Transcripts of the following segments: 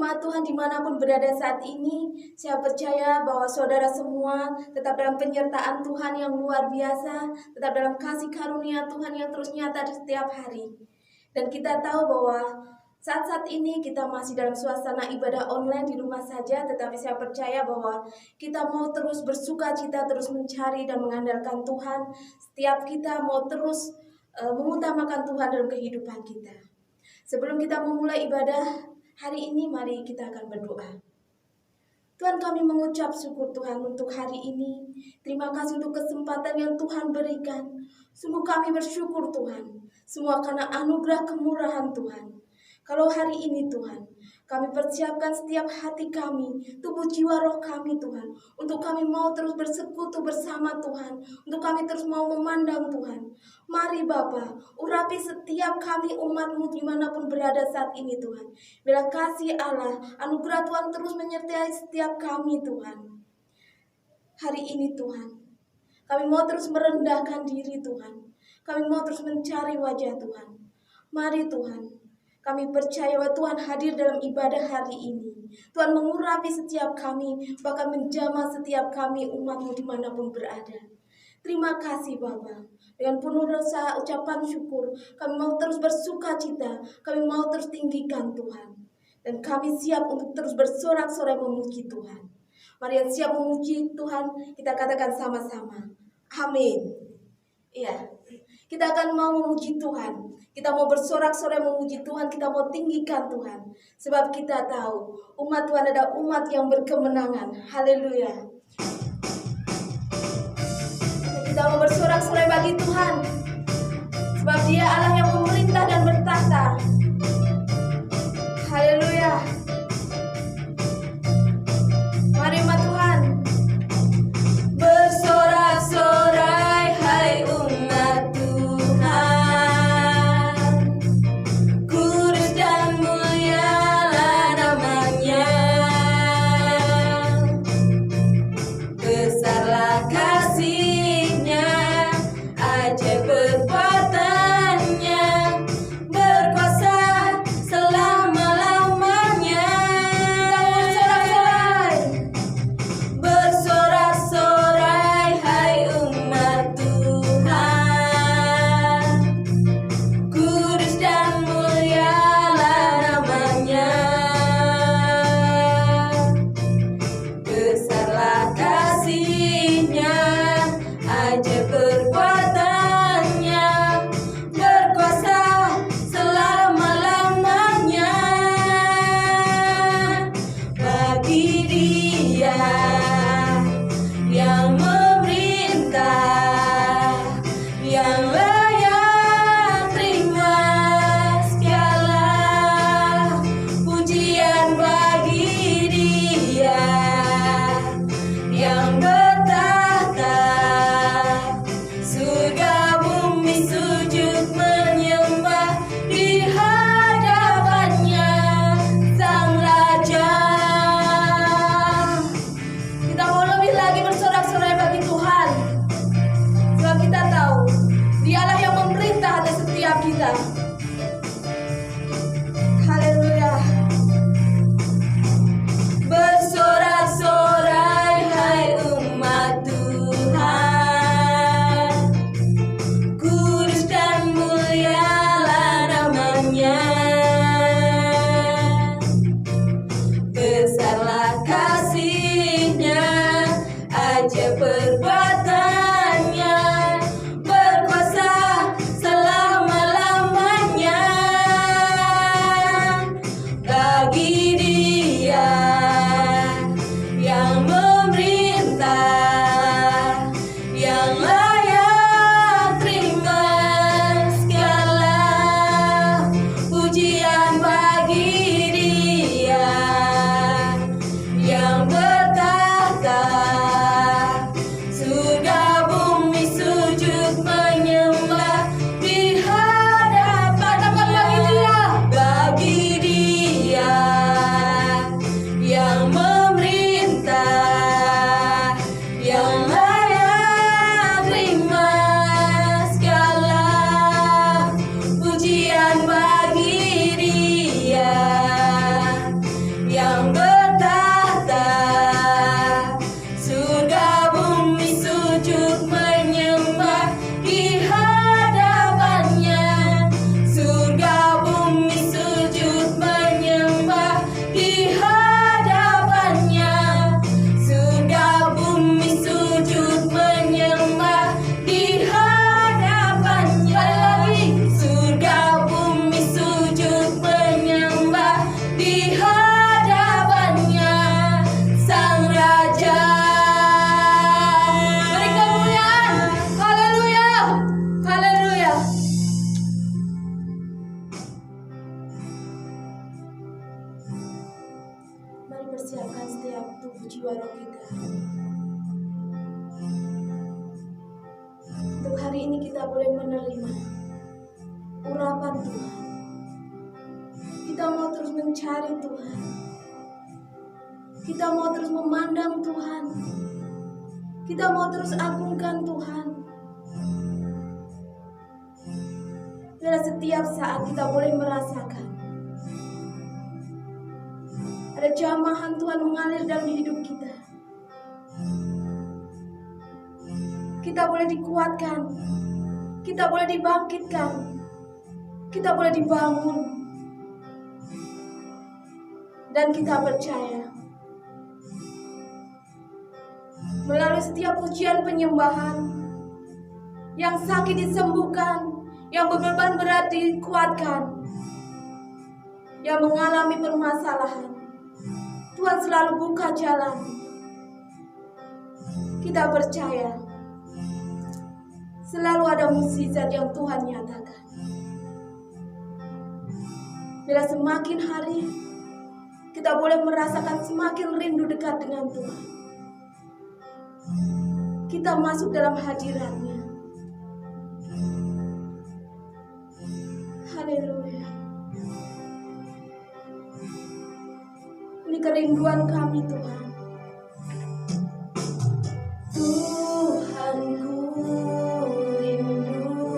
Jemaat Tuhan dimanapun berada saat ini, saya percaya bahwa saudara semua tetap dalam penyertaan Tuhan yang luar biasa, tetap dalam kasih karunia Tuhan yang terus nyata di setiap hari. Dan kita tahu bahwa saat ini kita masih dalam suasana ibadah online di rumah saja, tetapi saya percaya bahwa kita mau terus bersuka cita, terus mencari dan mengandalkan Tuhan. Setiap kita mau terus mengutamakan Tuhan dalam kehidupan kita. Sebelum kita memulai ibadah hari ini, mari kita akan berdoa. Tuhan, kami mengucap syukur Tuhan untuk hari ini. Terima kasih untuk kesempatan yang Tuhan berikan. Sungguh kami bersyukur Tuhan, semua karena anugerah kemurahan Tuhan. Kalau hari ini Tuhan, kami persiapkan setiap hati kami, tubuh jiwa roh kami Tuhan, untuk kami mau terus bersekutu bersama Tuhan, untuk kami terus mau memandang Tuhan. Mari Bapa, urapi setiap kami umat-Mu dimanapun berada saat ini Tuhan. Biar kasih Allah, anugerah Tuhan terus menyertai setiap kami Tuhan. Hari ini Tuhan, kami mau terus merendahkan diri Tuhan. Kami mau terus mencari wajah Tuhan. Mari Tuhan, kami percaya bahwa Tuhan hadir dalam ibadah hari ini. Tuhan mengurapi setiap kami, bahkan menjamah setiap kami umat-Mu dimanapun berada. Terima kasih Bapa. Dengan penuh rasa ucapan syukur, kami mau terus bersuka cita, kami mau terus tinggikan Tuhan. Dan kami siap untuk terus bersorak-sorai memuji Tuhan. Mari yang siap memuji Tuhan, kita katakan sama-sama. Amin. Iya, kita akan mau memuji Tuhan. Kita mau bersorak-sorai memuji Tuhan, kita mau tinggikan Tuhan. Sebab kita tahu umat Tuhan adalah umat yang berkemenangan. Haleluya. Kita mau bersorak-sorai bagi Tuhan. Sebab Dia Allah yang memerintah dan bertahta. Haleluya. Mari umat Tuhan. Bersorak-sorai hai umat Tuhan. Kudus dan mulialah namanya. Besarlah kasih-Nya, ajaib perbuatannya, berkuasa selama-lamanya. Bersorak-sorai hai umat Tuhan. Kudus dan mulialah namanya. Besarlah kasih-Nya, ajaib perbuatannya, berkuasa selama-lamanya. Bagi Dia yang memerintah, yang layak terima segala pujian. Bagi Dia yang bertahta, surga bumi sujud menyembah di hadapannya, Sang Raja. Kita jiwa roh kita. Untuk hari ini kita boleh menerima urapan Tuhan. Kita mau terus mencari Tuhan. Kita mau terus memandang Tuhan. Kita mau terus agungkan Tuhan. Dan setiap saat kita boleh merasakan ada jamahan Tuhan mengalir dalam hidup kita. Kita boleh dikuatkan, kita boleh dibangkitkan, kita boleh dibangun. Dan kita percaya melalui setiap pujian penyembahan, yang sakit disembuhkan, yang beban berat dikuatkan, yang mengalami permasalahan, Tuhan selalu buka jalan. Kita percaya selalu ada mukjizat yang Tuhan nyatakan. Bila semakin hari kita boleh merasakan semakin rindu dekat dengan Tuhan, kita masuk dalam hadirat-Nya. Haleluya. Ini kerinduan kami Tuhan. Tuhanku rindu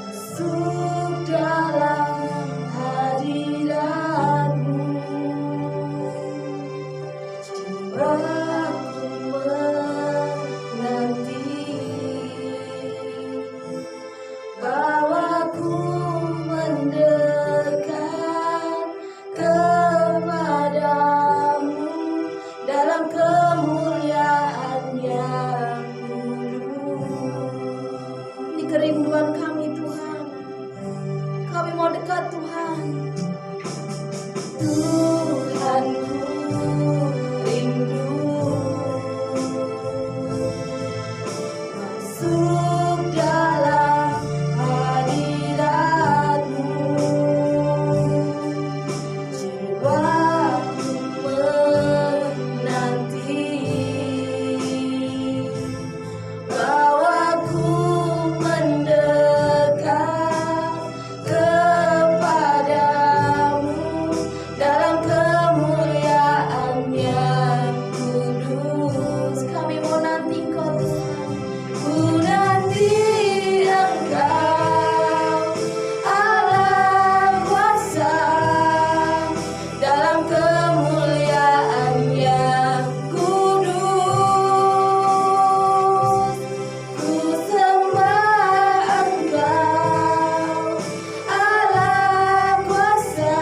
masuk dalam hadirat-Mu. Jiwaku menanti, bawaku mendekat kepadamu dalam kemuliaan yang kudus. Ini kerinduan kami Tuhan. Kami mau dekat Tuhan. Tuhanku rindu masuk dalam hadirat-Mu. Jiwaku menanti, bawaku mendekat kepadamu dalam kemuliaan yang kudus. Kami mau nanti Engkau Tuhan. Ku nanti Engkau Allah kuasa dalam kemuliaan yang kudus. Ku sembah Engkau Allah kuasa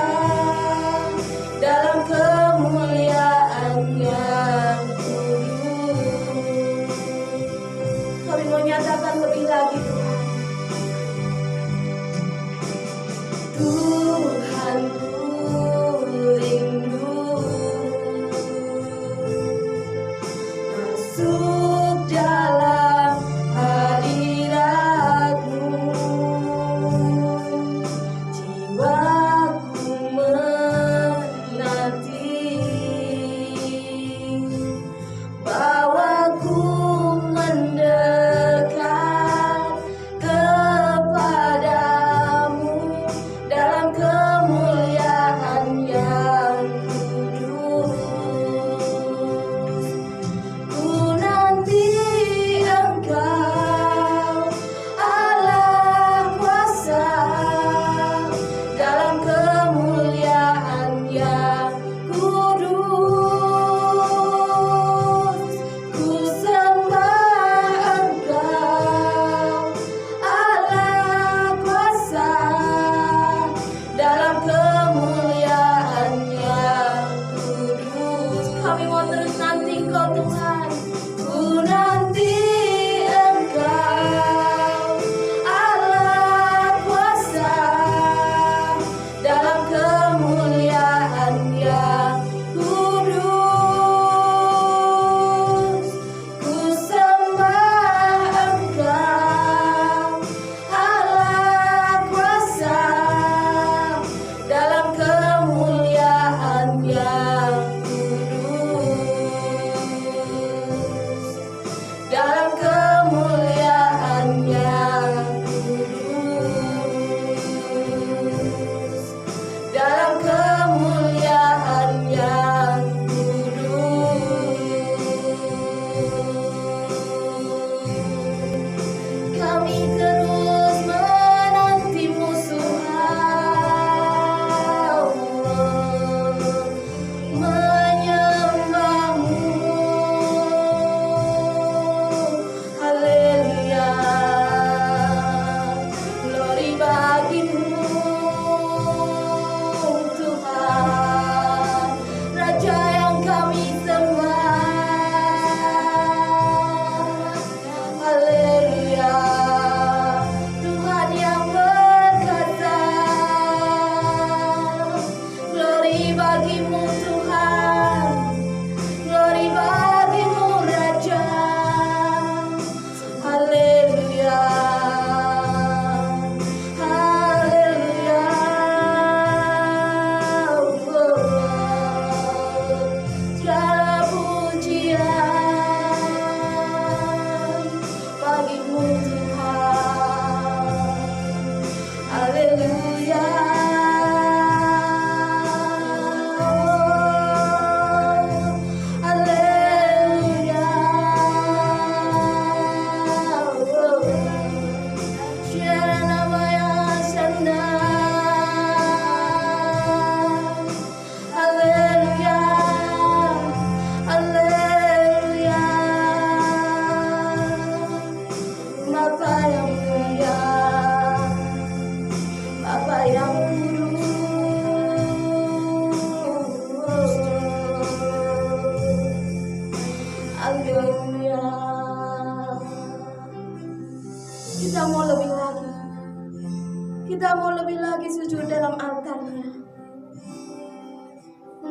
dalam kemuliaan yang kudus. Kami mau nyatakan lebih lagi Tuhan. Tuhanku rindu masuk dalam hadirat-Mu. Jiwaku menanti, bawaku mendekat kepadamu dalam kemuliaan yang kudus. Ku nanti Engkau Allah kuasa dalam kemuliaan yang kudus. Ku sembah Engkau Allah kuasa dalam kemuliaan yang kudus. Kami mau terus nanti Engkau Tuhan. Ku nanti Engkau Allah kuasa dalam kemuliaan yang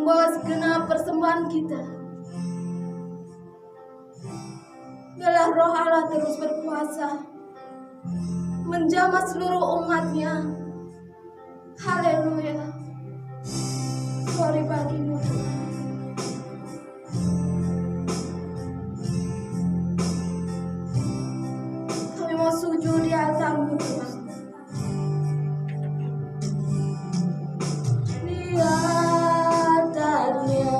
membawa segenap persembahan kita. Biarlah Roh Allah terus berkuasa menjamah seluruh umatnya. Haleluya. Glory bagimu Tuhan. Kami mau sujud di altar-Mu Tuhan. Di altar-Nya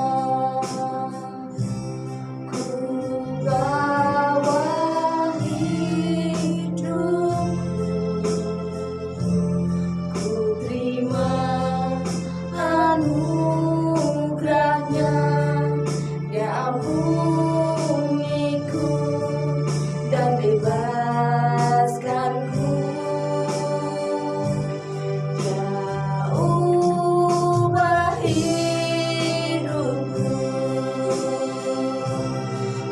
ku bawa hidup, ku terima anugerah-Nya, Dia ampuniku dan bebaskanku. Dia ubah hidupku,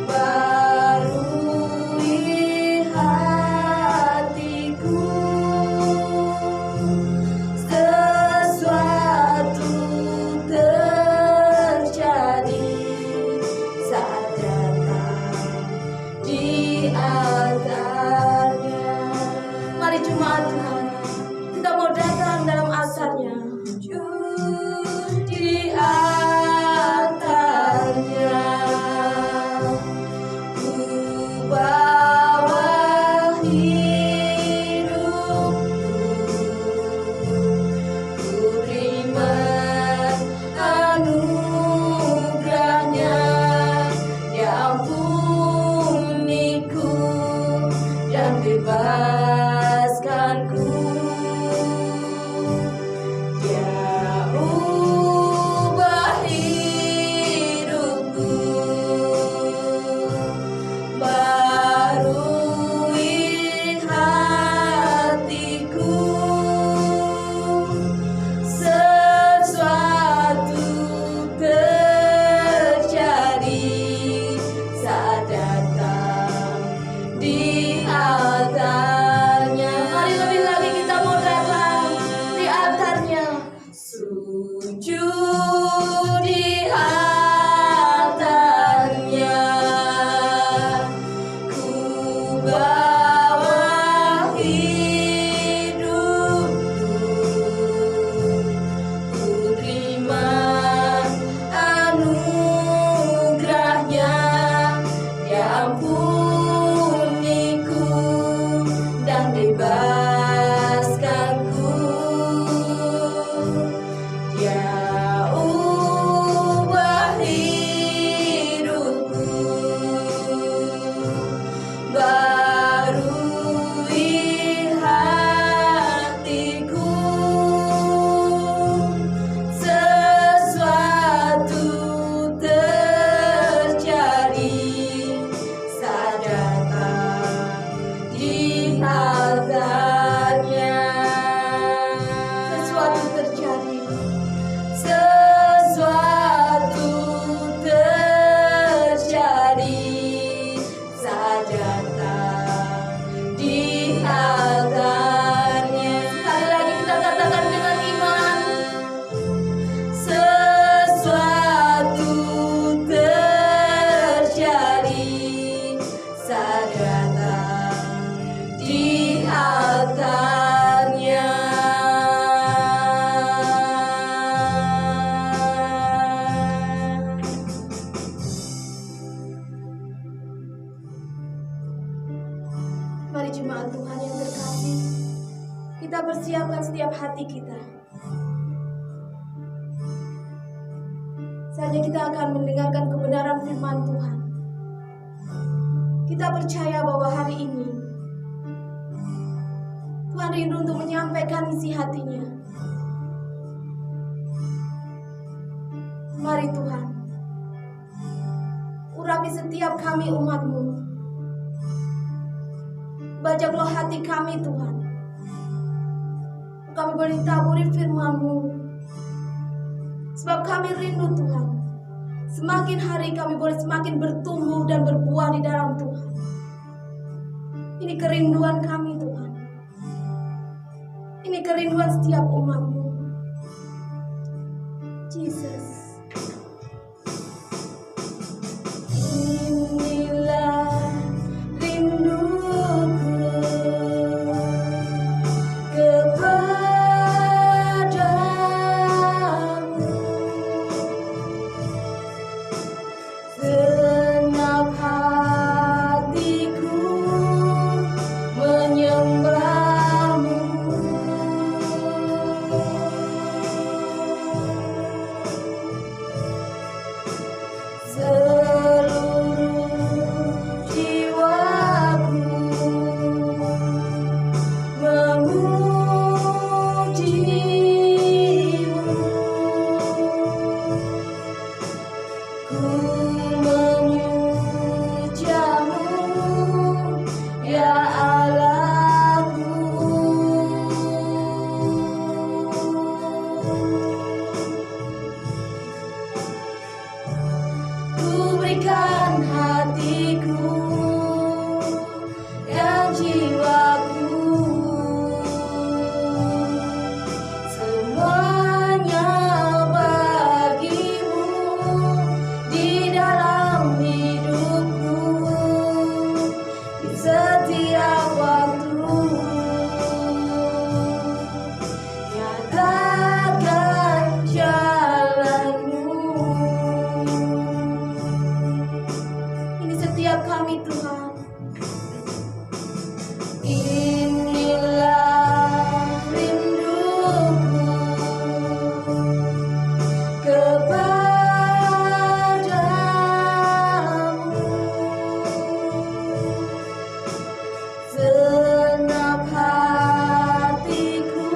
barui hatiku. Sesuatu terjadi saat datang di altar-Nya. Mari jemaat Tuhan, kita mau datang dalam altar-Nya. Di altar-Nya ku bawa hidupku, ku terima anugerah-Nya, Dia ampuniku dan bebaskanku. Dia ubah hidupku, barui hatiku. Sesuatu terjadi saat datang di altar-Nya. Mari lebih lagi kita mau datang di altar-Nya. Sujud di altar-Nya, ku bawa hidupku, ku terima anugerah-Nya, Dia ampuniku dan bebaskanku. Dia ubah hidupku, barui hatiku. Sesuatu terjadi saat datang di altar-Nya. Sesuatu terjadi, sesuatu terjadi saat datang di altar-Nya. Sekali lagi kita katakan dengan iman. Sesuatu terjadi saat datang di altar-Nya. Mari jemaat Tuhan yang terkasih, kita persiapkan setiap hati kita. Saatnya kita akan mendengarkan kebenaran firman Tuhan. Kita percaya bahwa hari ini Tuhan rindu untuk menyampaikan isi hatinya. Mari Tuhan, urapi setiap kami umat-Mu. Bajaklah hati kami Tuhan. Kami boleh taburi firman-Mu. Sebab kami rindu Tuhan. Semakin hari kami boleh semakin bertumbuh dan berbuah di dalam Tuhan. Ini kerinduan kami Tuhan. Ini kerinduan setiap umat-Mu. Jesus. berikan hatiku dan jiwaku, semuanya bagimu di dalam hidupku, di setiap waktu. Nyatakan jalanmu. Ini setiap kami, Tuhan. Inilah rinduku kepadamu, senap hatiku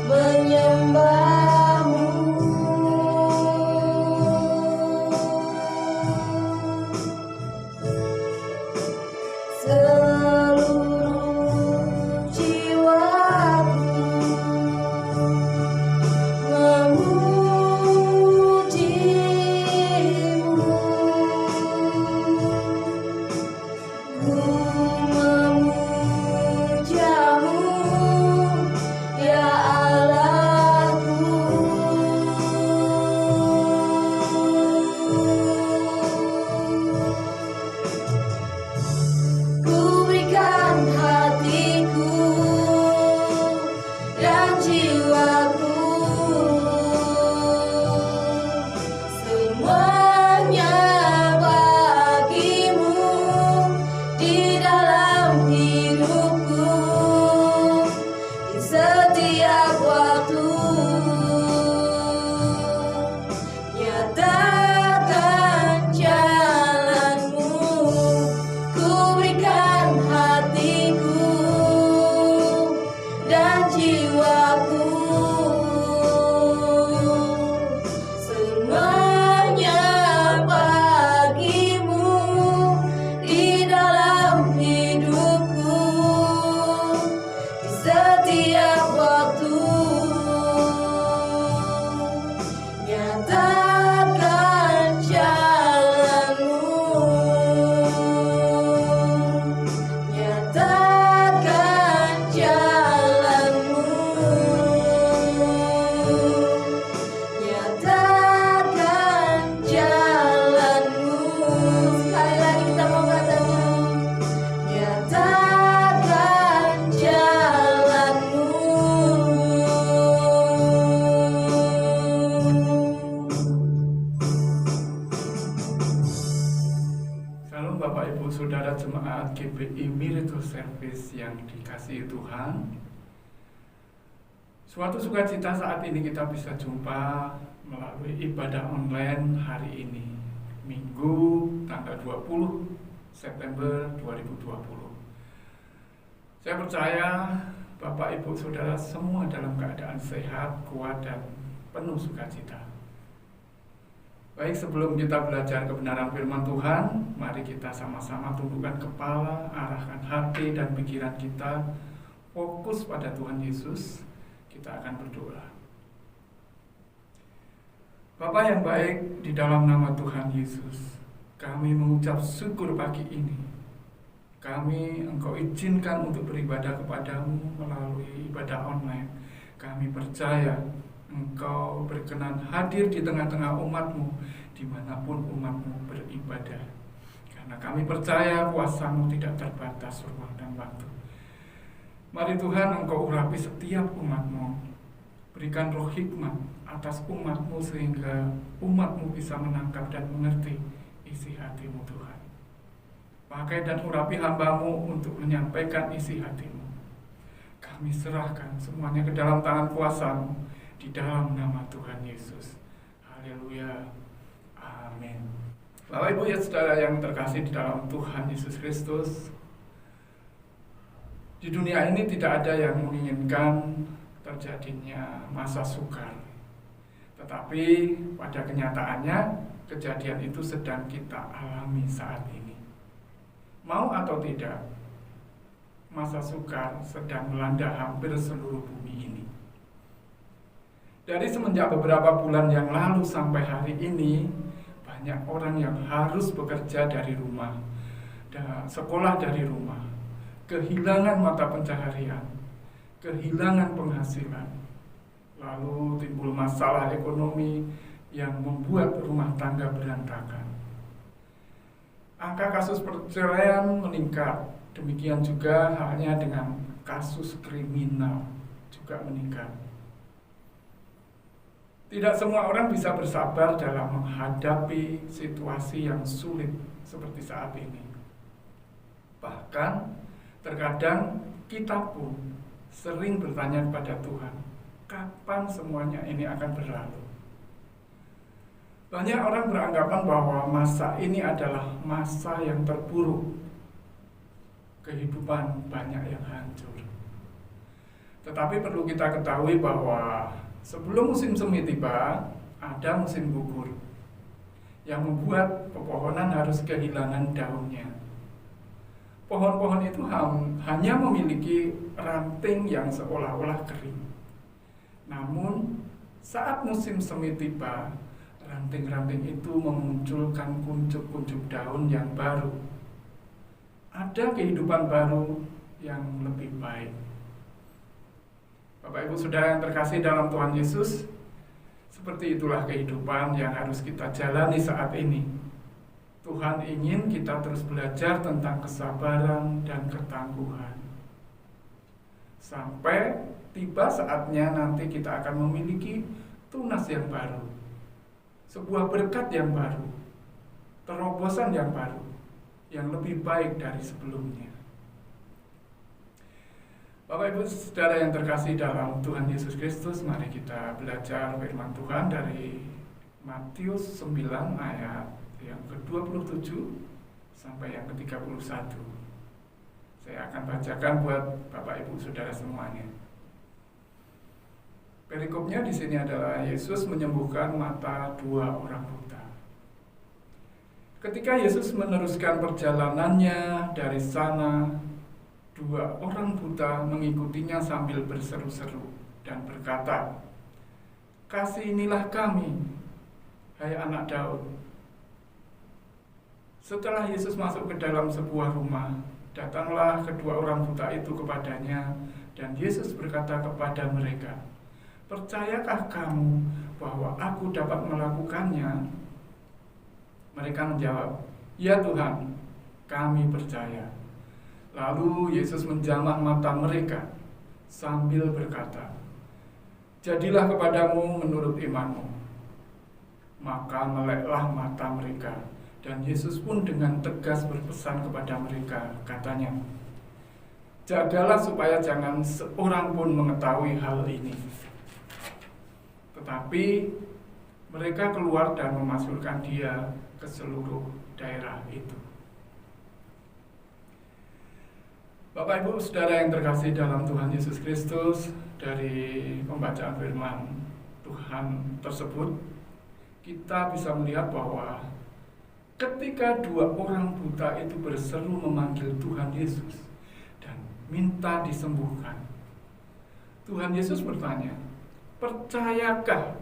menyembahmu. Seluruh jiwaku memujimu, ku memujamu, ya Allahku. Ku berikan hatiku dan jiwaku, semuanya bagimu di dalam hidupku, di setiap waktu. Nyatakan jalanmu. Ku berikan hatiku dan jiwaku, semuanya bagimu di dalam hidupku, di setiap waktu. Nyatakan jalanmu. Nyatakan jalanmu. Nyatakan jalanmu. Sekali lagi kita mau katakan, nyatakan jalanmu. Shalom Bapak Ibu Saudara Jemaat GBI Miracle Service yang dikasihi Tuhan. Suatu sukacita saat ini kita bisa jumpa melalui ibadah online hari ini, Minggu tanggal 20 September 2020. Saya percaya Bapak Ibu Saudara semua dalam keadaan sehat, kuat, dan penuh sukacita. Baik, sebelum kita belajar kebenaran firman Tuhan, mari kita sama-sama tundukkan kepala, arahkan hati dan pikiran kita fokus pada Tuhan Yesus. Kita akan berdoa. Bapa yang baik, di dalam nama Tuhan Yesus, kami mengucap syukur pagi ini. Kami Engkau izinkan untuk beribadah kepadamu melalui ibadah online. Kami percaya Engkau berkenan hadir di tengah-tengah umat-Mu, dimanapun umat-Mu beribadah. Karena kami percaya kuasa-Mu tidak terbatas ruang dan waktu. Mari Tuhan, Engkau urapi setiap umat-Mu. Berikan roh hikmat atas umat-Mu sehingga umat-Mu bisa menangkap dan mengerti isi hati-Mu Tuhan. Pakai dan urapi hamba-Mu untuk menyampaikan isi hati-Mu. Kami serahkan semuanya ke dalam tangan kuasa-Mu, di dalam nama Tuhan Yesus. Haleluya. Amin. Bapak Ibu ya saudara yang terkasih di dalam Tuhan Yesus Kristus, di dunia ini tidak ada yang menginginkan terjadinya masa sukar. Tetapi pada kenyataannya kejadian itu sedang kita alami saat ini. Mau atau tidak, masa sukar sedang melanda hampir seluruh bumi ini. Dari semenjak beberapa bulan yang lalu sampai hari ini, banyak banyak orang yang harus bekerja dari rumah, dan sekolah dari rumah, kehilangan mata pencaharian, kehilangan penghasilan, lalu timbul masalah ekonomi yang membuat rumah tangga berantakan. Angka kasus perceraian meningkat, demikian juga halnya dengan kasus kriminal juga meningkat. Tidak semua orang bisa bersabar dalam menghadapi situasi yang sulit seperti saat ini. Bahkan terkadang kita pun sering bertanya kepada Tuhan, kapan semuanya ini akan berlalu? Banyak orang beranggapan bahwa masa ini adalah masa yang terpuruk. Kehidupan banyak yang hancur. Tetapi perlu kita ketahui bahwa sebelum musim semi tiba, ada musim gugur yang membuat pepohonan harus kehilangan daunnya. Pohon-pohon itu hanya memiliki ranting yang seolah-olah kering. Namun, saat musim semi tiba, ranting-ranting itu memunculkan kuncup-kuncup daun yang baru. Ada kehidupan baru yang lebih baik. Bapak Ibu Saudara yang terkasih dalam Tuhan Yesus, seperti itulah kehidupan yang harus kita jalani saat ini. Tuhan ingin kita terus belajar tentang kesabaran dan ketangguhan. Sampai tiba saatnya nanti kita akan memiliki tunas yang baru. Sebuah berkat yang baru, terobosan yang baru, yang lebih baik dari sebelumnya. Bapak Ibu Saudara yang terkasih dalam Tuhan Yesus Kristus, mari kita belajar firman Tuhan dari Matius 9 ayat yang ke-27 sampai yang ke-31. Saya akan bacakan buat Bapak Ibu Saudara semuanya. Perikopnya di sini adalah Yesus menyembuhkan mata 2 orang buta. Ketika Yesus meneruskan perjalanannya dari sana, 2 orang buta mengikutinya sambil berseru-seru dan berkata, "Kasihanilah kami, hai anak Daud." Setelah Yesus masuk ke dalam sebuah rumah, datanglah kedua orang buta itu kepadanya, dan Yesus berkata kepada mereka, "Percayakah kamu bahwa aku dapat melakukannya?" Mereka menjawab, "Ya Tuhan, kami percaya." Lalu Yesus menjamah mata mereka sambil berkata, "Jadilah kepadamu menurut imanmu." Maka meleklah mata mereka, dan Yesus pun dengan tegas berpesan kepada mereka, katanya, "Jagalah supaya jangan seorang pun mengetahui hal ini." Tetapi mereka keluar dan memasukkan dia ke seluruh daerah itu. Bapak Ibu Saudara yang terkasih dalam Tuhan Yesus Kristus, dari pembacaan firman Tuhan tersebut, kita bisa melihat bahwa ketika 2 orang buta itu berseru memanggil Tuhan Yesus dan minta disembuhkan, Tuhan Yesus bertanya, "Percayakah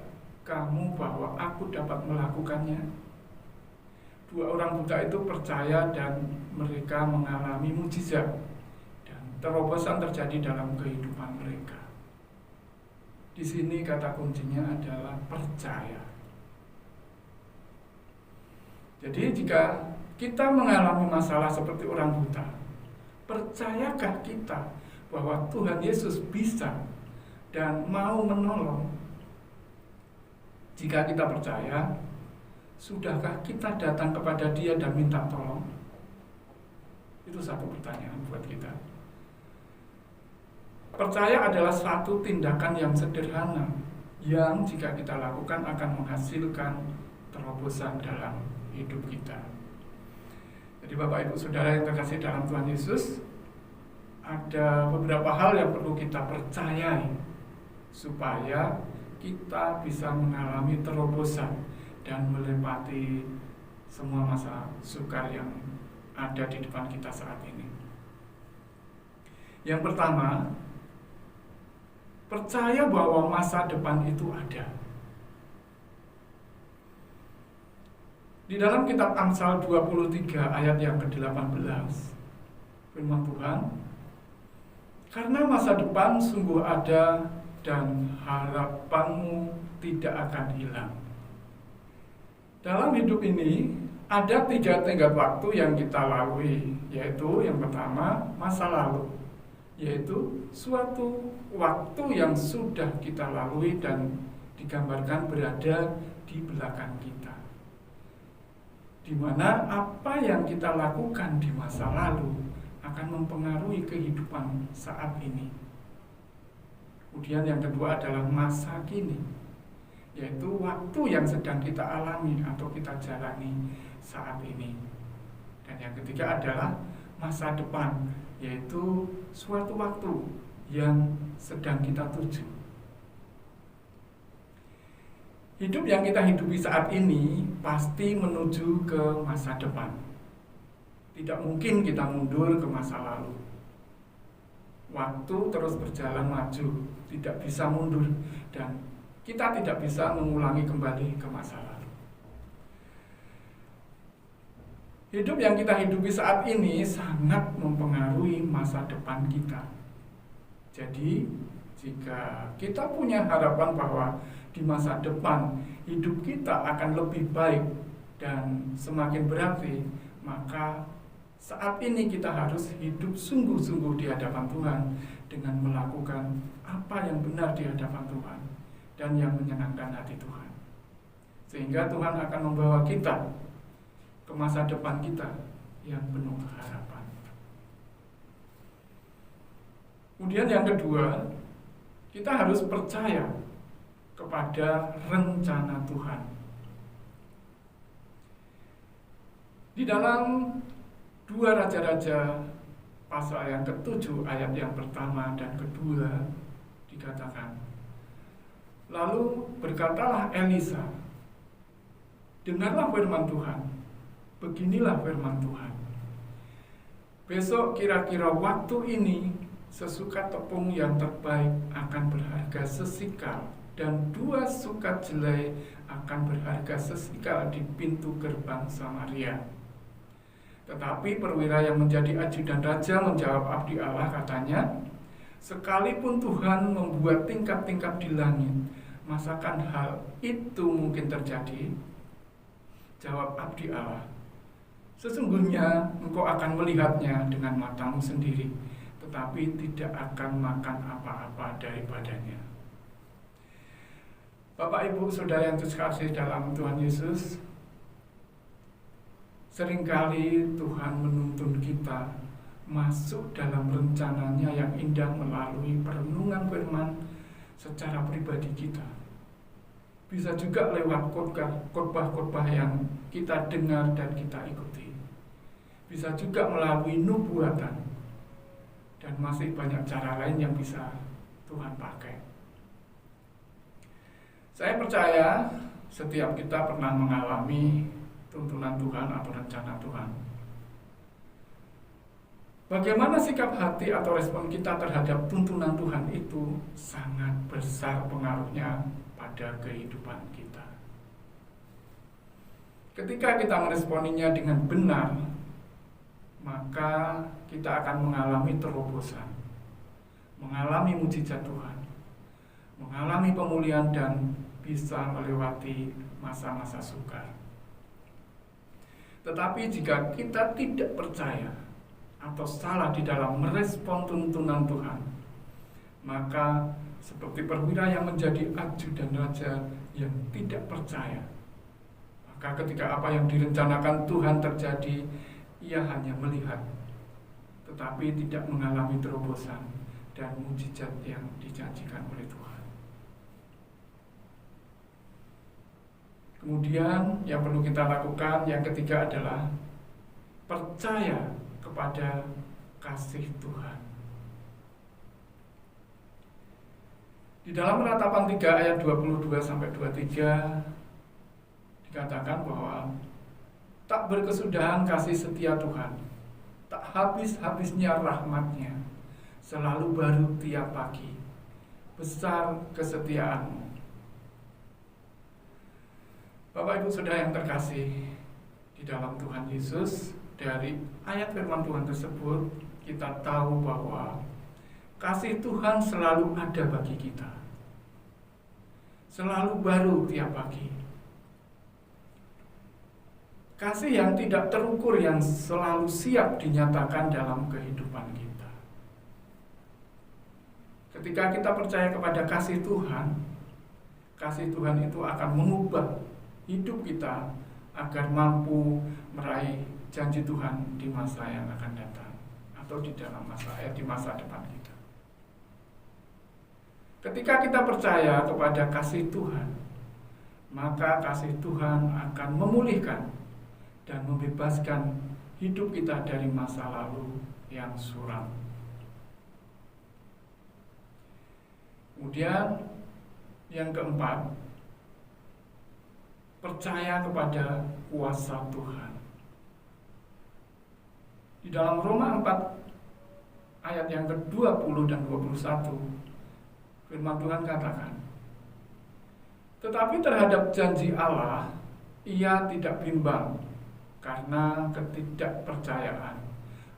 kamu bahwa aku dapat melakukannya?" 2 orang buta itu percaya dan mereka mengalami mujizat. Terobosan terjadi dalam kehidupan mereka. Di sini kata kuncinya adalah percaya. Jadi jika kita mengalami masalah seperti orang buta, percayakah kita bahwa Tuhan Yesus bisa dan mau menolong? Jika kita percaya, sudahkah kita datang kepada Dia dan minta tolong? Itu satu pertanyaan buat kita. Percaya adalah suatu tindakan yang sederhana, yang jika kita lakukan akan menghasilkan terobosan dalam hidup kita. Jadi Bapak Ibu Saudara yang terkasih dalam Tuhan Yesus, ada beberapa hal yang perlu kita percayai supaya kita bisa mengalami terobosan dan melewati semua masa sukar yang ada di depan kita saat ini. Yang pertama, percaya bahwa masa depan itu ada. Di dalam kitab Amsal 23 ayat yang ke-18, firman Tuhan, karena masa depan sungguh ada dan harapanmu tidak akan hilang. Dalam hidup ini ada 3 tenggat waktu yang kita lalui, yaitu yang pertama masa lalu, yaitu suatu waktu yang sudah kita lalui dan digambarkan berada di belakang kita, di mana apa yang kita lakukan di masa lalu akan mempengaruhi kehidupan saat ini. Kemudian yang kedua adalah masa kini, yaitu waktu yang sedang kita alami atau kita jalani saat ini. Dan yang ketiga adalah masa depan, yaitu suatu waktu yang sedang kita tuju. Hidup yang kita hidupi saat ini pasti menuju ke masa depan. Tidak mungkin kita mundur ke masa lalu. Waktu terus berjalan maju, tidak bisa mundur, dan kita tidak bisa mengulangi kembali ke masa lalu. Hidup yang kita hidupi saat ini sangat mempengaruhi masa depan kita. Jadi, jika kita punya harapan bahwa di masa depan hidup kita akan lebih baik dan semakin berarti, maka saat ini kita harus hidup sungguh-sungguh di hadapan Tuhan dengan melakukan apa yang benar di hadapan Tuhan dan yang menyenangkan hati Tuhan. Sehingga Tuhan akan membawa kita ke masa depan kita yang penuh harapan. Kemudian yang kedua, kita harus percaya kepada rencana Tuhan. Di dalam 2 Raja-Raja pasal yang ke-7 ayat yang pertama dan kedua dikatakan, lalu berkatalah Elisa, dengarlah firman Tuhan, beginilah firman Tuhan. Besok kira-kira waktu ini sesukat tepung yang terbaik akan berharga sesikal, dan 2 sukat jelai akan berharga sesikal di pintu gerbang Samaria. Tetapi perwira yang menjadi ajudan raja menjawab abdi Allah, katanya, sekalipun Tuhan membuat tingkap-tingkap di langit, masakan hal itu mungkin terjadi? Jawab abdi Allah, sesungguhnya engkau akan melihatnya dengan matamu sendiri, tetapi tidak akan makan apa-apa daripadanya. Bapak, Ibu, Saudara yang terkasih dalam Tuhan Yesus, seringkali Tuhan menuntun kita masuk dalam rencananya yang indah melalui perenungan firman secara pribadi kita. Bisa juga lewat khotbah-khotbah yang kita dengar dan kita ikuti. Bisa juga melalui nubuatan. Dan masih banyak cara lain yang bisa Tuhan pakai. Saya percaya setiap kita pernah mengalami tuntunan Tuhan atau rencana Tuhan. Bagaimana sikap hati atau respon kita terhadap tuntunan Tuhan itu sangat besar pengaruhnya pada kehidupan kita. Ketika kita meresponinya dengan benar, maka kita akan mengalami terobosan, mengalami mujizat Tuhan, mengalami pemulihan dan bisa melewati masa-masa sukar. Tetapi jika kita tidak percaya atau salah di dalam merespon tuntunan Tuhan, maka seperti perwira yang menjadi ajudan raja yang tidak percaya, maka ketika apa yang direncanakan Tuhan terjadi, ia hanya melihat, tetapi tidak mengalami terobosan dan mujizat yang dijanjikan oleh Tuhan. Kemudian yang perlu kita lakukan yang ketiga adalah percaya kepada kasih Tuhan. Di dalam Ratapan 3 ayat 22-23 dikatakan bahwa tak berkesudahan kasih setia Tuhan, tak habis-habisnya rahmat-Nya, selalu baru tiap pagi, besar kesetiaan-Mu. Bapak, Ibu, Saudara yang terkasih, dalam Tuhan Yesus, dari ayat firman Tuhan tersebut kita tahu bahwa kasih Tuhan selalu ada bagi kita, selalu baru tiap pagi. Kasih yang tidak terukur yang selalu siap dinyatakan dalam kehidupan kita. Ketika kita percaya kepada kasih Tuhan itu akan mengubah hidup kita agar mampu meraih janji Tuhan di masa yang akan datang atau di masa depan kita. Ketika kita percaya kepada kasih Tuhan, maka kasih Tuhan akan memulihkan dan membebaskan hidup kita dari masa lalu yang suram. Kemudian yang keempat, percaya kepada kuasa Tuhan. Di dalam Roma 4 ayat yang ke-20 dan 21, firman Tuhan katakan, tetapi terhadap janji Allah, ia tidak bimbang karena ketidakpercayaan.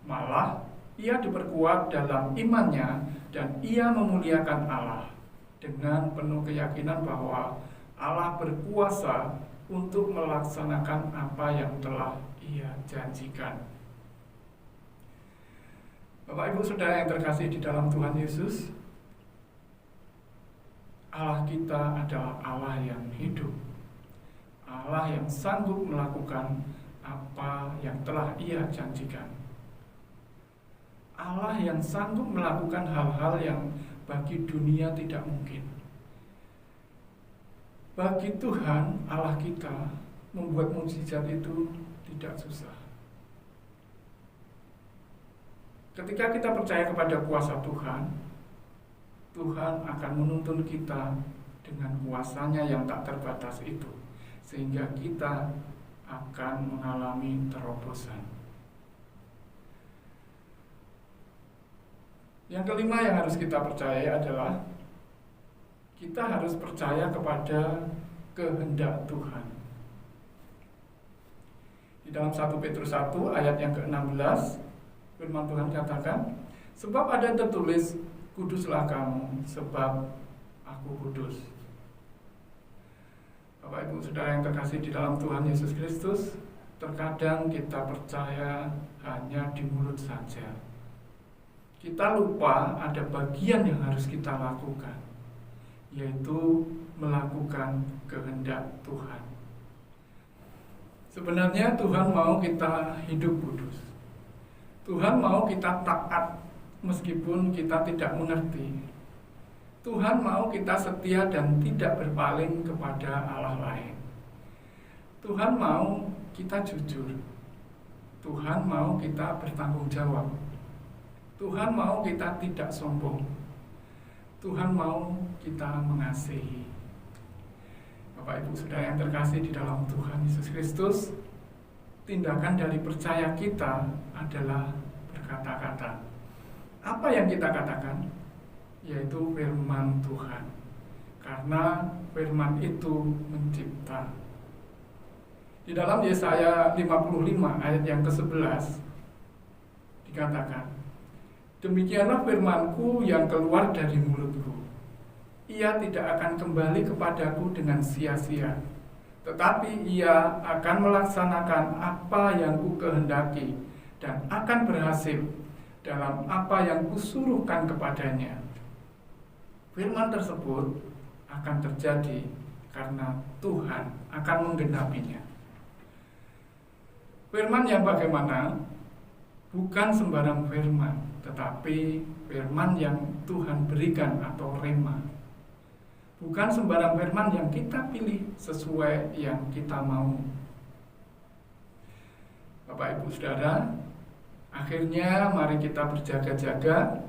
Malah, ia diperkuat dalam imannya dan ia memuliakan Allah dengan penuh keyakinan bahwa Allah berkuasa untuk melaksanakan apa yang telah ia janjikan. Bapak Ibu Saudara yang terkasih di dalam Tuhan Yesus, Allah kita adalah Allah yang hidup, Allah yang sanggup melakukan apa yang telah ia janjikan, Allah yang sanggup melakukan hal-hal yang bagi dunia tidak mungkin. Bagi Tuhan Allah kita, membuat mukjizat itu tidak susah. Ketika kita percaya kepada kuasa Tuhan, Tuhan akan menuntun kita dengan kuasanya yang tak terbatas itu, sehingga kita akan mengalami terobosan. Yang kelima yang harus kita percaya adalah kita harus percaya kepada kehendak Tuhan. Di dalam 1 Petrus 1 ayat yang ke-16, firman Tuhan katakan, sebab ada tertulis, kuduslah kamu, sebab aku kudus. Bapak Ibu Saudara yang terkasih di dalam Tuhan Yesus Kristus, terkadang kita percaya hanya di mulut saja. Kita lupa ada bagian yang harus kita lakukan, yaitu melakukan kehendak Tuhan. Sebenarnya Tuhan mau kita hidup kudus. Tuhan mau kita taat meskipun kita tidak mengerti. Tuhan mau kita setia dan tidak berpaling kepada Allah lain. Tuhan mau kita jujur. Tuhan mau kita bertanggung jawab. Tuhan mau kita tidak sombong. Tuhan mau kita mengasihi. Bapak Ibu Saudara yang terkasih di dalam Tuhan Yesus Kristus, tindakan dari percaya kita adalah berkata-kata. Apa yang kita katakan? Yaitu firman Tuhan. Karena firman itu mencipta. Di dalam Yesaya 55 ayat yang ke-11 dikatakan, demikianlah firmanku yang keluar dari mulutku. Ia tidak akan kembali kepadaku dengan sia-sia, tetapi ia akan melaksanakan apa yang ku kehendaki dan akan berhasil dalam apa yang kusuruhkan kepadanya. Firman tersebut akan terjadi karena Tuhan akan menggenapinya. Firman yang bagaimana? Bukan sembarang firman, tetapi firman yang Tuhan berikan atau rema. Bukan sembarang firman yang kita pilih sesuai yang kita mau. Bapak Ibu Saudara, akhirnya mari kita berjaga-jaga,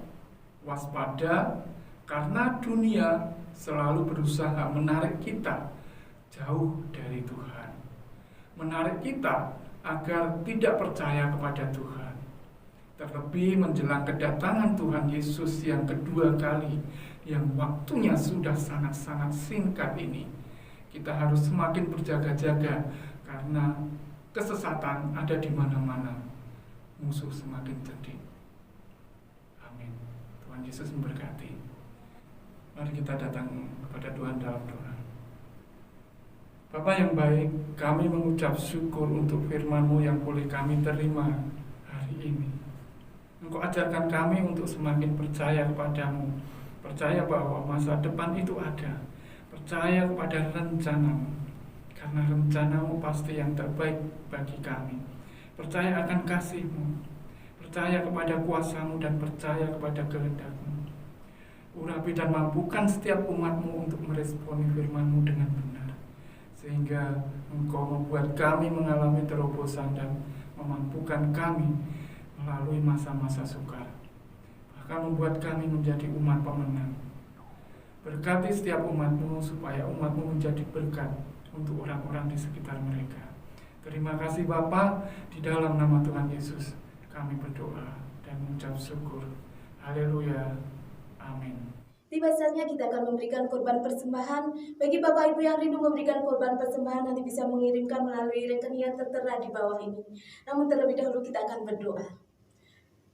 waspada, karena dunia selalu berusaha menarik kita jauh dari Tuhan. Menarik kita agar tidak percaya kepada Tuhan. Terlebih menjelang kedatangan Tuhan Yesus yang kedua kali, yang waktunya sudah sangat-sangat singkat ini, kita harus semakin berjaga-jaga karena kesesatan ada di mana-mana, musuh semakin cerdik. Amin. Tuhan Yesus memberkati. Mari kita datang kepada Tuhan dalam doa. Bapa yang baik, kami mengucap syukur untuk firman-Mu yang boleh kami terima hari ini. Engkau ajarkan kami untuk semakin percaya kepadamu, percaya bahwa masa depan itu ada, percaya kepada rencana-Mu, karena rencana-Mu pasti yang terbaik bagi kami. Percaya akan kasih-Mu, percaya kepada kuasa-Mu, dan percaya kepada kehendak-Mu. Urapi dan mampukan setiap umat-Mu untuk meresponi firman-Mu dengan benar, sehingga Engkau membuat kami mengalami terobosan dan memampukan kami melalui masa-masa sukar, bahkan membuat kami menjadi umat pemenang. Berkati setiap umat-Mu supaya umat-Mu menjadi berkat untuk orang-orang di sekitar mereka. Terima kasih Bapa, di dalam nama Tuhan Yesus kami berdoa dan mengucap syukur. Haleluya. Amin. Tiba saatnya kita akan memberikan korban persembahan. Bagi Bapak Ibu yang rindu memberikan korban persembahan, nanti bisa mengirimkan melalui rekening yang tertera di bawah ini. Namun terlebih dahulu kita akan berdoa.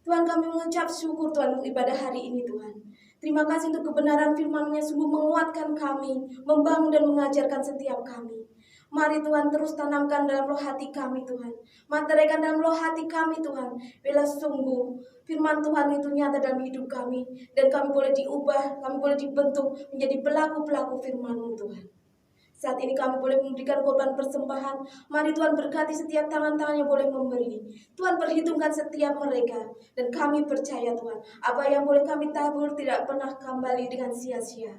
Tuhan, kami mengucap syukur Tuhan untuk ibadah hari ini Tuhan. Terima kasih untuk kebenaran firman-Mu yang sungguh menguatkan kami, membangun dan mengajarkan setiap kami. Mari Tuhan terus tanamkan dalam roh hati kami Tuhan. Materikan dalam roh hati kami Tuhan. Bila sungguh firman Tuhan itu nyata dalam hidup kami. Dan kami boleh diubah, kami boleh dibentuk menjadi pelaku-pelaku firman-Mu Tuhan. Saat ini kami boleh memberikan korban persembahan. Mari Tuhan berkati setiap tangan-tangan yang boleh memberi. Tuhan perhitungkan setiap mereka. Dan kami percaya Tuhan, apa yang boleh kami tabur tidak pernah kembali dengan sia-sia.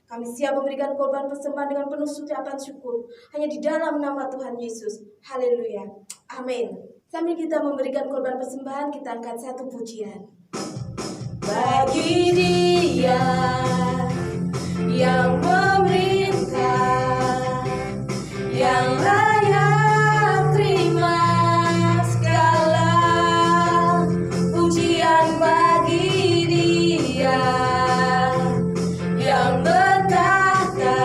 Kami siap memberikan korban persembahan dengan penuh ucapan syukur. Hanya di dalam nama Tuhan Yesus. Haleluya. Amin. Sambil kita memberikan korban persembahan, kita angkat satu pujian. Bagi Dia yang memerintah, yang layak terima segala pujian bagi Dia yang berkata,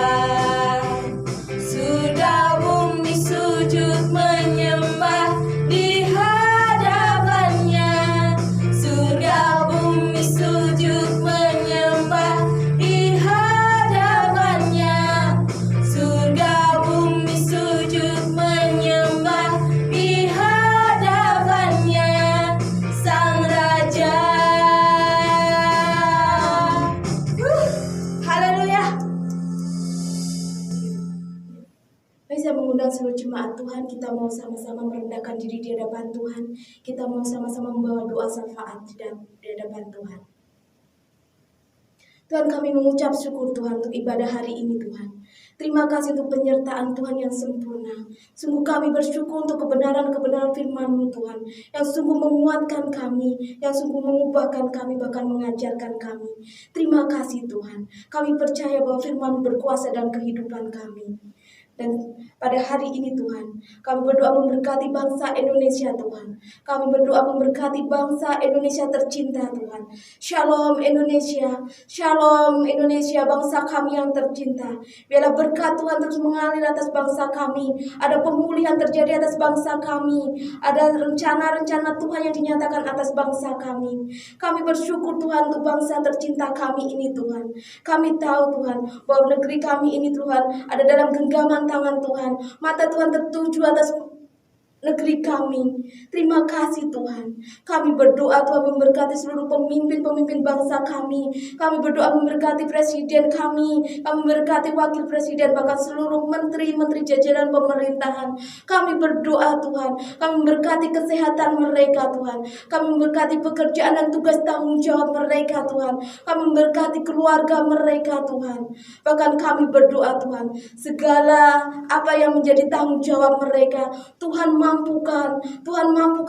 surga bumi sujud menyembah di hadapannya. Surga bumi sujud menyembah di hadapannya. Surga bumi sujud menyembah di hadapannya. Sang Raja. Haleluya. Saya mengundang seluruh jemaat Tuhan, kita mau sama-sama merendahkan diri di hadapan Tuhan. Kita mau sama-sama membawa doa syafaat di hadapan Tuhan. Tuhan, kami mengucap syukur Tuhan untuk ibadah hari ini Tuhan. Terima kasih untuk penyertaan Tuhan yang sempurna. Sungguh kami bersyukur untuk kebenaran-kebenaran firman-Mu Tuhan, yang sungguh menguatkan kami, yang sungguh mengubahkan kami, bahkan mengajarkan kami. Terima kasih Tuhan. Kami percaya bahwa firman-Mu berkuasa dalam kehidupan kami. Dan pada hari ini Tuhan, kami berdoa memberkati bangsa Indonesia Tuhan. Kami berdoa memberkati bangsa Indonesia tercinta Tuhan. Shalom Indonesia, Shalom Indonesia, bangsa kami yang tercinta. Biarlah berkat Tuhan terus mengalir atas bangsa kami. Ada pemulihan terjadi atas bangsa kami. Ada rencana-rencana Tuhan yang dinyatakan atas bangsa kami. Kami bersyukur Tuhan untuk bangsa tercinta kami ini Tuhan. Kami tahu Tuhan bahwa negeri kami ini Tuhan ada dalam genggaman tangan Tuhan. Mata Tuhan tertuju atas negeri kami. Terima kasih Tuhan. Kami berdoa Tuhan memberkati seluruh pemimpin-pemimpin bangsa kami. Kami berdoa memberkati presiden kami. Kami memberkati wakil presiden, bahkan seluruh menteri-menteri jajaran pemerintahan. Kami berdoa Tuhan. Kami memberkati kesehatan mereka Tuhan. Kami memberkati pekerjaan dan tugas tanggung jawab mereka Tuhan. Kami memberkati keluarga mereka Tuhan. Bahkan kami berdoa Tuhan, segala apa yang menjadi tanggung jawab mereka, Tuhan mampukan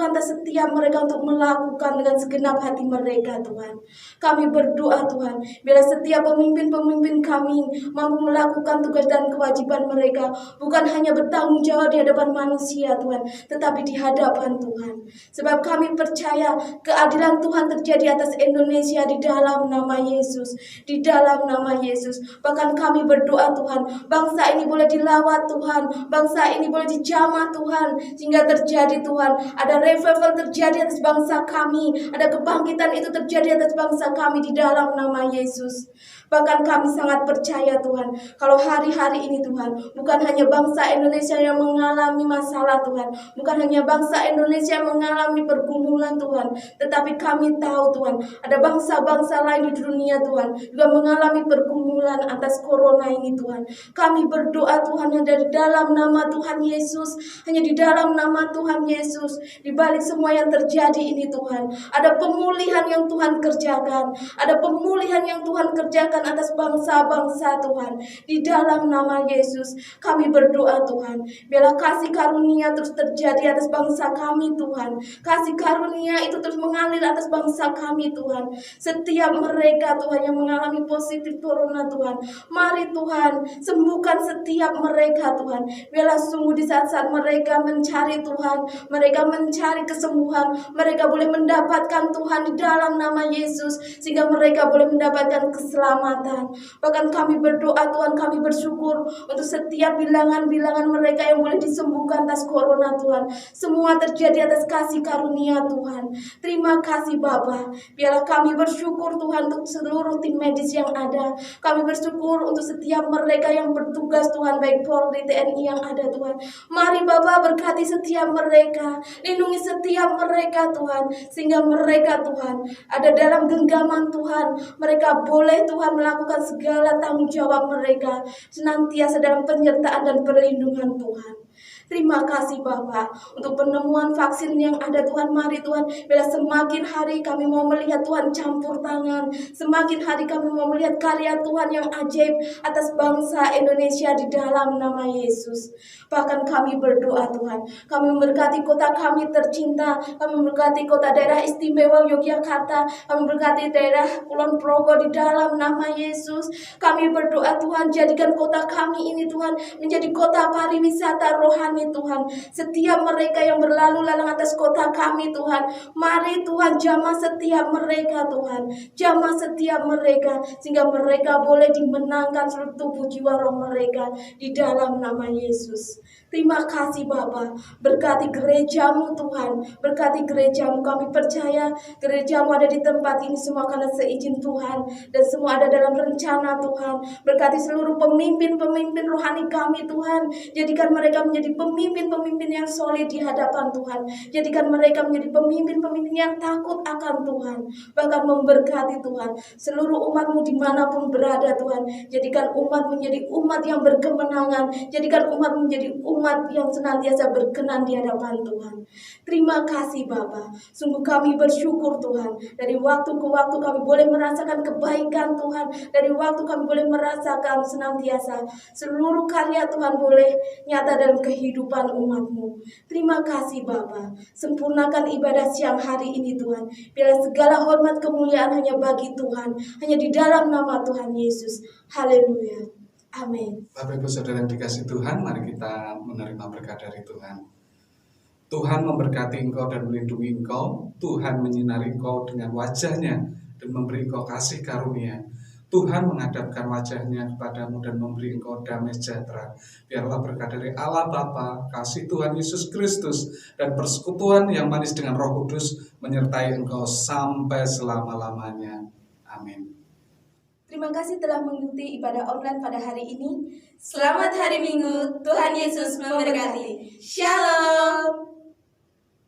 atas setiap mereka untuk melakukan dengan segenap hati mereka Tuhan. Kami berdoa Tuhan, biarlah setiap pemimpin-pemimpin kami mampu melakukan tugas dan kewajiban mereka, bukan hanya bertanggung jawab di hadapan manusia Tuhan, tetapi di hadapan Tuhan. Sebab kami percaya keadilan Tuhan terjadi atas Indonesia di dalam nama Yesus, di dalam nama Yesus. Bahkan kami berdoa Tuhan, bangsa ini boleh dilawat Tuhan, bangsa ini boleh dijamah Tuhan, sehingga sehingga terjadi Tuhan, ada revival terjadi atas bangsa kami, ada kebangkitan itu terjadi atas bangsa kami di dalam nama Yesus. Bahkan kami sangat percaya Tuhan, kalau hari-hari ini Tuhan, bukan hanya bangsa Indonesia yang mengalami masalah Tuhan, bukan hanya bangsa Indonesia yang mengalami pergumulan Tuhan, tetapi kami tahu Tuhan, ada bangsa-bangsa lain di dunia Tuhan, juga mengalami pergumulan atas corona ini Tuhan. Kami berdoa Tuhan, hanya di dalam nama Tuhan Yesus, hanya di dalam nama Tuhan Yesus, di balik semua yang terjadi ini Tuhan, ada pemulihan yang Tuhan kerjakan, ada pemulihan yang Tuhan kerjakan atas bangsa-bangsa Tuhan. Di dalam nama Yesus kami berdoa Tuhan, biarlah kasih karunia terus terjadi atas bangsa kami Tuhan. Kasih karunia itu terus mengalir atas bangsa kami Tuhan. Setiap mereka Tuhan yang mengalami positif corona Tuhan, mari Tuhan sembuhkan setiap mereka Tuhan. Biarlah sungguh di saat-saat mereka mencari Tuhan, mereka mencari kesembuhan, mereka boleh mendapatkan Tuhan di dalam nama Yesus, sehingga mereka boleh mendapatkan keselamatan. Bahkan kami berdoa Tuhan, kami bersyukur untuk setiap bilangan-bilangan mereka yang boleh disembuhkan atas corona Tuhan. Semua terjadi atas kasih karunia Tuhan. Terima kasih Bapa. Biarlah kami bersyukur Tuhan untuk seluruh tim medis yang ada. Kami bersyukur untuk setiap mereka yang bertugas Tuhan, baik Polri, TNI yang ada Tuhan. Mari Bapa berkati setiap mereka, lindungi setiap mereka Tuhan, sehingga mereka Tuhan ada dalam genggaman Tuhan. Mereka boleh Tuhan melakukan segala tanggung jawab mereka senantiasa dalam penyertaan dan perlindungan Tuhan. Terima kasih Bapa untuk penemuan vaksin yang ada Tuhan. Mari Tuhan, bila semakin hari kami mau melihat Tuhan campur tangan, semakin hari kami mau melihat karya Tuhan yang ajaib atas bangsa Indonesia di dalam nama Yesus. Bahkan kami berdoa Tuhan, kami memberkati kota kami tercinta, kami memberkati kota daerah istimewa Yogyakarta, kami memberkati daerah Kulon Progo di dalam nama Yesus. Kami berdoa Tuhan, jadikan kota kami ini Tuhan menjadi kota pariwisata rohani Tuhan. Setiap mereka yang berlalu lalang atas kota kami Tuhan, mari Tuhan jamah setiap mereka Tuhan, jamah setiap mereka, sehingga mereka boleh dimenangkan seluruh tubuh jiwa roh mereka di dalam nama Yesus. Terima kasih Bapa, berkati gerejamu Tuhan, berkati gerejamu. Kami percaya gerejamu ada di tempat ini semua karena seizin Tuhan, dan semua ada dalam rencana Tuhan. Berkati seluruh pemimpin-pemimpin rohani kami Tuhan, jadikan mereka menjadi pemimpin-pemimpin yang solid di hadapan Tuhan. Jadikan mereka menjadi pemimpin-pemimpin yang takut akan Tuhan. Bahkan memberkati Tuhan seluruh umatmu dimanapun berada Tuhan. Jadikan umat menjadi umat yang berkemenangan. Jadikan umat menjadi umat yang senantiasa berkenan di hadapan Tuhan. Terima kasih Bapa. Sungguh kami bersyukur Tuhan. Dari waktu ke waktu kami boleh merasakan kebaikan Tuhan. Dari waktu kami boleh merasakan senantiasa seluruh karya Tuhan boleh nyata dalam kehidupan umat-Mu. Terima kasih Bapa. Sempurnakan ibadah siang hari ini Tuhan. Biarlah segala hormat kemuliaan hanya bagi Tuhan, hanya di dalam nama Tuhan Yesus. Haleluya. Amin. Bapak Ibu Saudara yang dikasih Tuhan, mari kita menerima berkat dari Tuhan. Tuhan memberkati engkau dan melindungi engkau. Tuhan menyinari engkau dengan wajahnya dan memberi engkau kasih karunia. Tuhan menghadapkan wajahnya kepadamu dan memberi engkau damai sejahtera. Biarlah berkat dari Allah Bapa, kasih Tuhan Yesus Kristus, dan persekutuan yang manis dengan Roh Kudus menyertai engkau sampai selama-lamanya. Amin. Terima kasih telah mengikuti ibadah online pada hari ini. Selamat hari Minggu, Tuhan Yesus memberkati. Shalom.